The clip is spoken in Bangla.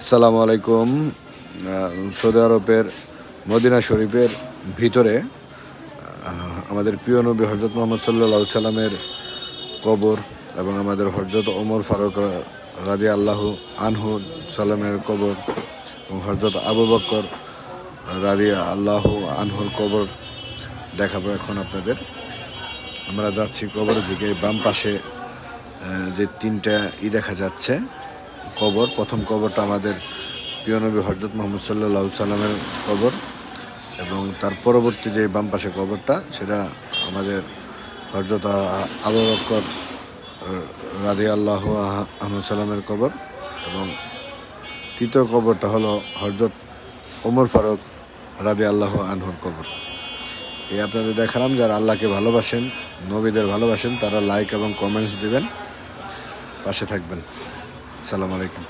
আসসালামু আলাইকুম। সৌদি আরবের মদিনা শরীফের ভিতরে আমাদের প্রিয় নবী হজরত মোহাম্মদ সাল্লাল্লাহু আলাইহি সাল্লামের কবর এবং আমাদের হজরত ওমর ফারুক রাদিয়াল্লাহু আনহু সাল্লামের কবর এবং হজরত আবু বকর রাদিয়াল্লাহু আনহুর কবর দেখাবো এখন আপনাদের। আমরা যাচ্ছি কবরের দিকে। বাম পাশে যে তিনটা দেখা যাচ্ছে কবর, প্রথম কবরটা আমাদের প্রিয় নবী হজরত মোহাম্মদ সাল্লাল্লাহু আলাইহি সাল্লামের কবর এবং তার পরবর্তী যে বাম পাশে কবরটা সেটা আমাদের হজরত আবু বকর রাদিয়াল্লাহু আনহু সাল্লামের কবর এবং তৃতীয় কবরটা হলো হজরত ওমর ফারুক রাদিয়াল্লাহু আনহুর কবর। এই আপনাদের দেখালাম। যারা আল্লাহকে ভালোবাসেন, নবীদের ভালোবাসেন, তারা লাইক এবং কমেন্টস দিবেন, পাশে থাকবেন। আসসালামু আলাইকুম।